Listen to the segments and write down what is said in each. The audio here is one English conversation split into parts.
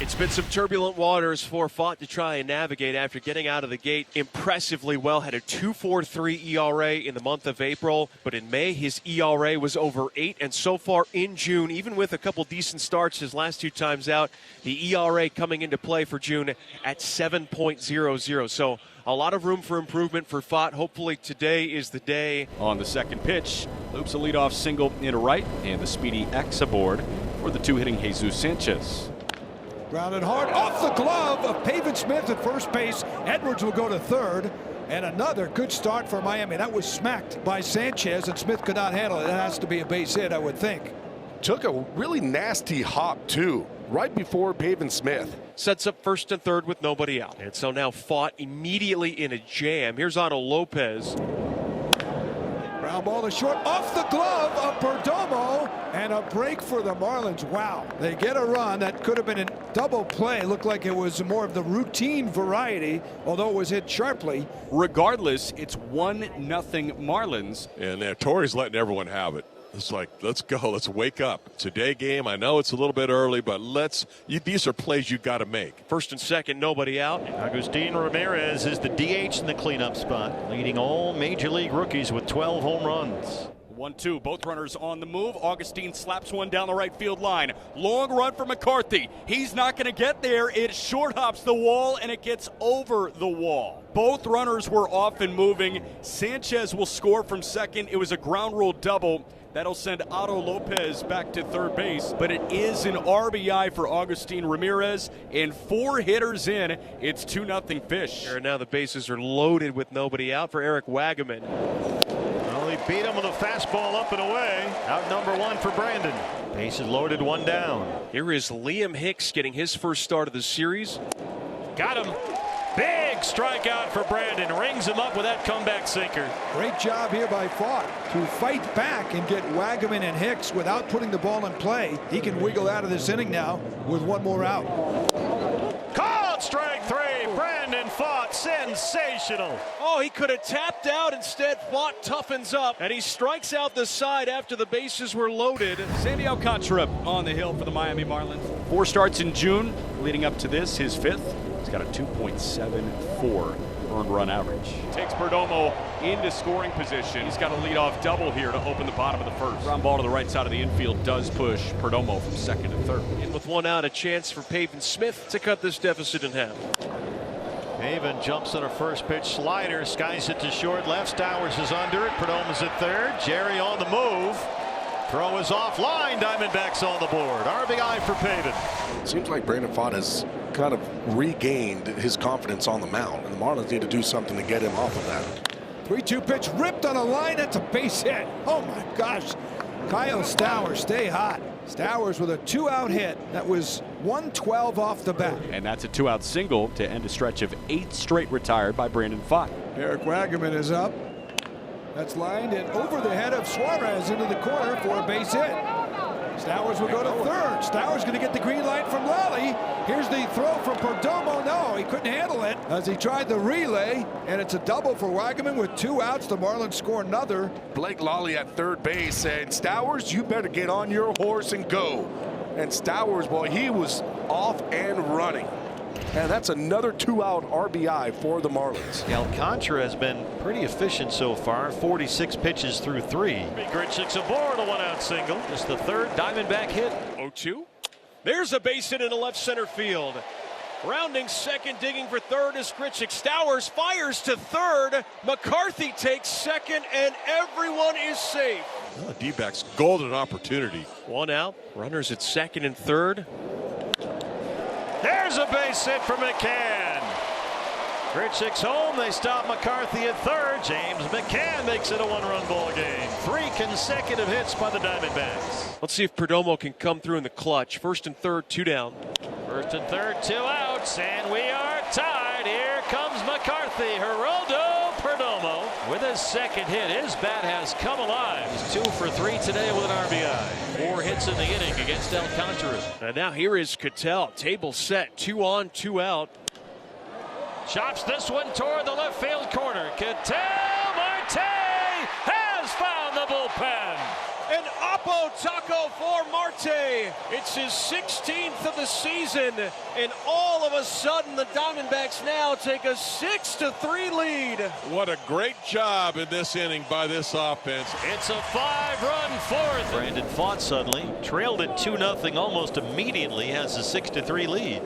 It's been some turbulent waters for Fott to try and navigate after getting out of the gate impressively well. Had a 2.43 ERA in the month of April, but in May his ERA was over 8, and so far in June, even with a couple decent starts his last 2 times out, the ERA coming into play for June at 7.00. So a lot of room for improvement for Fott. Hopefully today is the day. On the second pitch, loops a leadoff single into right, and the speedy X aboard for the 2-hitting Jesus Sanchez. Grounded hard off the glove of Pavin Smith at first base. Edwards will go to third. And another good start for Miami. That was smacked by Sanchez, and Smith could not handle it. That has to be a base hit, I would think. Took a really nasty hop, too, right before Pavin Smith. Sets up first and third with nobody out. And so now Fott immediately in a jam. Here's Otto Lopez. Ground ball to short off the glove of Perdomo, and a break for the Marlins. Wow, they get a run. That could have been a double play. Looked like it was more of the routine variety, although it was hit sharply. Regardless, it's 1-0 Marlins. And Torrey's letting everyone have it. It's like, let's go, let's wake up. It's a day game. I know it's a little bit early, but these are plays you got to make. First and second, nobody out. Agustin Ramirez is the DH in the cleanup spot, leading all major league rookies with 12 home runs. 1-2, both runners on the move. Augustine slaps one down the right field line. Long run for McCarthy. He's not going to get there. It short hops the wall, and it gets over the wall. Both runners were off and moving. Sanchez will score from second. It was a ground rule double. That'll send Otto Lopez back to third base, but it is an RBI for Agustin Ramirez, and 4 hitters in, it's 2-0 Fish. And now the bases are loaded with nobody out for Eric Wagaman. Well, he beat him with a fastball up and away. Out number 1 for Brandon. Bases loaded, 1 down. Here is Liam Hicks getting his first start of the series. Got him. Big strikeout for Brandon. Rings him up with that comeback sinker. Great job here by Fott to fight back and get Wagaman and Hicks without putting the ball in play. He can wiggle out of this inning now with 1 more out. Called strike 3. Brandon Fott, sensational. Oh, he could have tapped out. Instead, Fott toughens up, and he strikes out the side after the bases were loaded. Sandy Alcantara on the hill for the Miami Marlins. 4 starts in June, leading up to this, his 5th. He's got a 2.74 earned run average. Takes Perdomo into scoring position. He's got a leadoff double here to open the bottom of the first. Ground ball to the right side of the infield does push Perdomo from second to third. And with 1 out, a chance for Pavin Smith to cut this deficit in half. Pavin jumps on a first pitch slider, skies it to short left. Stowers is under it. Perdomo's at third. Jerry on the move. Throw is offline. Diamondbacks on the board. RBI for Pavin. Seems like Brandon Fott has kind of regained his confidence on the mound, and the Marlins need to do something to get him off of that. 3-2 pitch ripped on a line. That's a base hit. Oh my gosh. Kyle Stowers, stay hot. Stowers with a 2-out hit. That was 112 off the bat. And that's a 2-out single to end a stretch of 8 straight retired by Brandon Fott. Eric Wagaman is up. That's lined and over the head of Suarez into the corner for a base hit. Stowers will go to third. Stowers going to get the green light from Lally. Here's the throw from Perdomo. No, he couldn't handle it as he tried the relay, and it's a double for Wagaman with 2 outs. The Marlins score another. Blake Lally at third base said, Stowers, you better get on your horse and go. And Stowers, well, he was off and running. And that's another 2-out RBI for the Marlins. Alcantara has been pretty efficient so far. 46 pitches through 3. Grichuk's aboard, a 1-out single. Just the 3rd Diamondback hit. 0-2. There's a base hit into left center field. Rounding second, digging for third is Grichuk. Stowers fires to third. McCarthy takes second, and everyone is safe. Oh, D-backs golden opportunity. 1 out. Runners at second and third. There's a base hit for McCann. Grichuk's home. They stop McCarthy at third. James McCann makes it a 1-run ball game. 3 consecutive hits by the Diamondbacks. Let's see if Perdomo can come through in the clutch. First and third, 2 down. First and third, 2 outs, and we are tied. Here comes McCarthy. Geraldo Perdomo with his 2nd hit. His bat has come alive. He's 2 for 3 today with an RBI. 4 hits in the inning against Alcantara. And now here is Cattell. Table set. 2 on, 2 out. Chops this one toward the left field corner. Cattell Marte has found the bullpen. An Oppo taco for Marte. It's his 16th of the season, and all of a sudden the Diamondbacks now take a 6-3 lead. What a great job in this inning by this offense. It's a 5-run fourth. Brandon Pfaadt suddenly trailed it 2-0 almost immediately, has a 6-3 lead.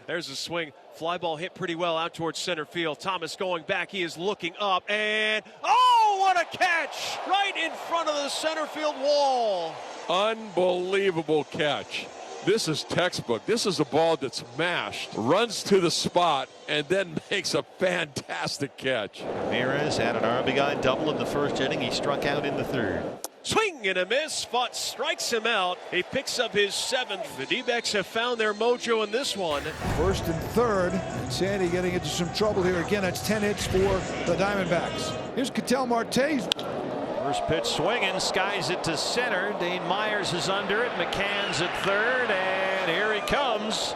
There's a swing. Fly ball hit pretty well out towards center field. Thomas going back. He is looking up. And, oh, what a catch! Right in front of the center field wall. Unbelievable catch. This is textbook. This is a ball that's mashed, runs to the spot, and then makes a fantastic catch. Ramirez had an RBI double in the first inning. He struck out in the third. Swing and a miss. Pfaadt strikes him out. He picks up his 7th. The D-backs have found their mojo in this one. First and third. And Sandy getting into some trouble here. Again, that's 10 hits for the Diamondbacks. Here's Ketel Marte. First pitch swinging, skies it to center. Dane Myers is under it. McCann's at third, and here he comes.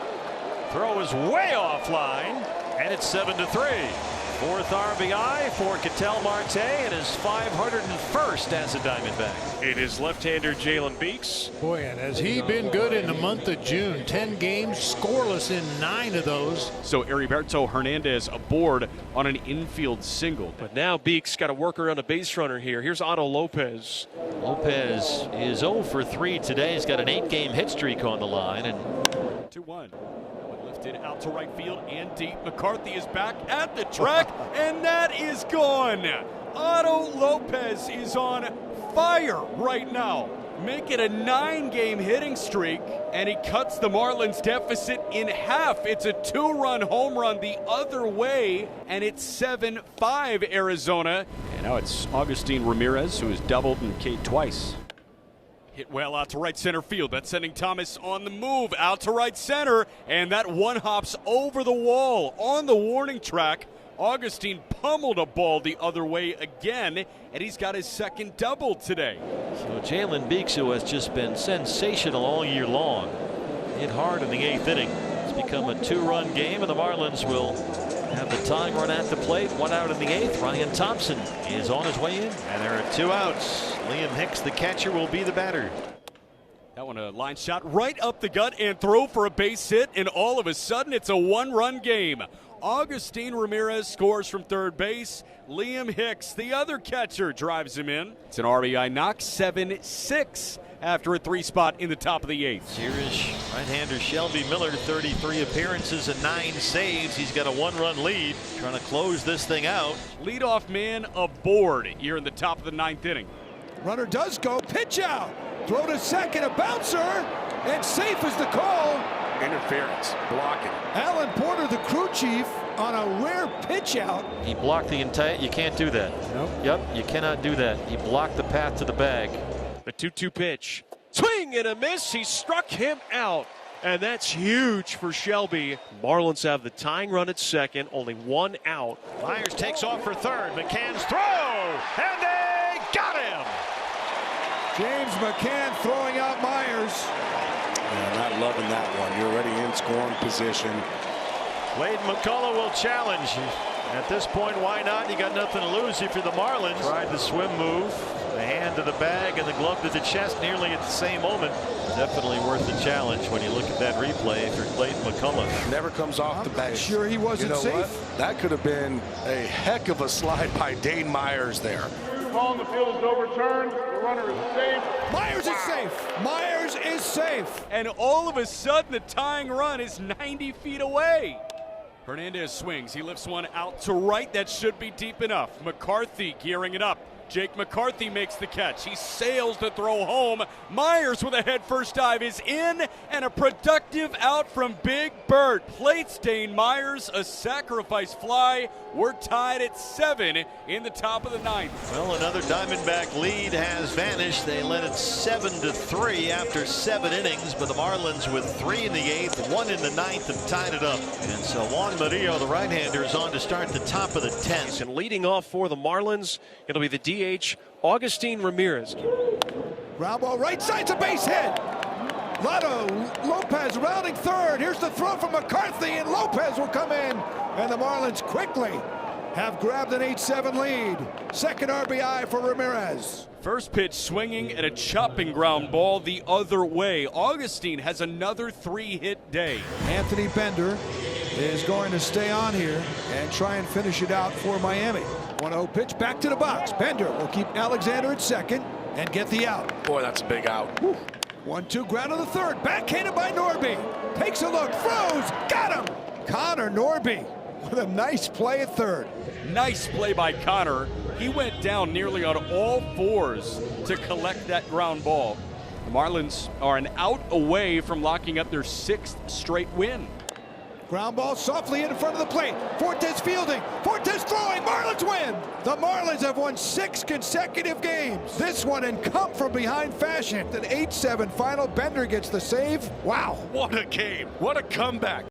Throw is way offline, and it's 7-3. Fourth RBI for Ketel Marte, and his 501st as a Diamondback. It is left-hander Jalen Beeks. Boy, and has he been good in the month of June? 10 games, scoreless in 9 of those. So Heriberto Hernandez aboard on an infield single. But now Beeks got to work around a base runner here. Here's Otto Lopez. Lopez is 0 for 3 today. He's got an 8-game hit streak on the line. And 2-1. Lifted out to right field and deep. McCarthy is back at the track, and that is gone. Otto Lopez is on fire right now. Make it a 9-game hitting streak, and he cuts the Marlins deficit in half. It's a 2-run home run the other way, and it's 7-5 Arizona. And now it's Augustin Ramirez, who has doubled and K'd twice. Hit well out to right center field. That's sending Thomas on the move out to right center, and that one hops over the wall on the warning track. Augustine pummeled a ball the other way again, and he's got his 2nd double today. so Jalen Beeks, who has just been sensational all year long, hit hard in the 8th inning. It's become a 2-run game, and the Marlins will have the tying run at the plate. 1 out in the 8th. Ryan Thompson is on his way in, and there are 2 outs. Liam Hicks, the catcher, will be the batter. That one a line shot right up the gut and throw for a base hit, and all of a sudden it's a 1-run game. Augustin Ramirez scores from third base. Liam Hicks, the other catcher, drives him in. It's an RBI knock, 7-6 after a 3-spot in the top of the 8th. Here is right-hander Shelby Miller, 33 appearances and 9 saves. He's got a 1-run lead, trying to close this thing out. Leadoff man aboard here in the top of the 9th inning. Runner does go. Pitch out. Throw to second. A bouncer. And safe is the call. Interference, blocking. Alan Porter, the crew chief, on a rare pitch out. He blocked the entire. You can't do that. Nope. Yep, you cannot do that. He blocked the path to the bag. The 2-2 pitch. Swing and a miss. He struck him out. And that's huge for Shelby. Marlins have the tying run at second. Only 1 out. Myers takes off for third. McCann's throw. And they got him. James McCann throwing out Myers. Yeah, not loving that one. You're already in scoring position. Wade McCullough will challenge. At this point, why not? You got nothing to lose if you're the Marlins. Tried the swim move. The hand to the bag and the glove to the chest nearly at the same moment. Definitely worth the challenge when you look at that replay if you're Clayton McCullough. Never comes off the base. Sure he wasn't you know safe. What? That could have been a heck of a slide by Dane Myers there. Ball in the field is overturned. The runner is safe. Myers is safe. Myers is safe. And all of a sudden, the tying run is 90 feet away. Hernandez swings. He lifts one out to right. That should be deep enough. McCarthy gearing it up. Jake McCarthy makes the catch. He sails to throw home. Myers with a head first dive is in, and a productive out from Big Bird. Plates Dane Myers, a sacrifice fly. We're tied at 7 in the top of the 9th. Well, another Diamondback lead has vanished. They led it 7-3 after 7 innings, but the Marlins with 3 in the 8th, 1 in the 9th have tied it up. And so Juan Murillo, the right-hander, is on to start the top of the 10th. And leading off for the Marlins, it'll be the DH, Augustin Ramirez. Ground ball right side's a base hit. Lotto Lopez rounding third. Here's the throw from McCarthy, and Lopez will come in. And the Marlins quickly have grabbed an 8-7 lead. Second RBI for Ramirez. First pitch swinging and a chopping ground ball the other way. Augustine has another 3-hit day. Anthony Bender is going to stay on here and try and finish it out for Miami. 1-0 pitch back to the box. Bender will keep Alexander at second and get the out. Boy, that's a big out. 1-2 ground to the third. Backhanded by Norby. Takes a look, throws, got him. Connor Norby with a nice play at third. Nice play by Connor. He went down nearly on all fours to collect that ground ball. The Marlins are an out away from locking up their 6th straight win. Ground ball softly in front of the plate. Fortes fielding. Fortes throwing. Marlins win. The Marlins have won 6 consecutive games. This one in come from behind fashion. An 8-7 final. Bender gets the save. Wow. What a game. What a comeback.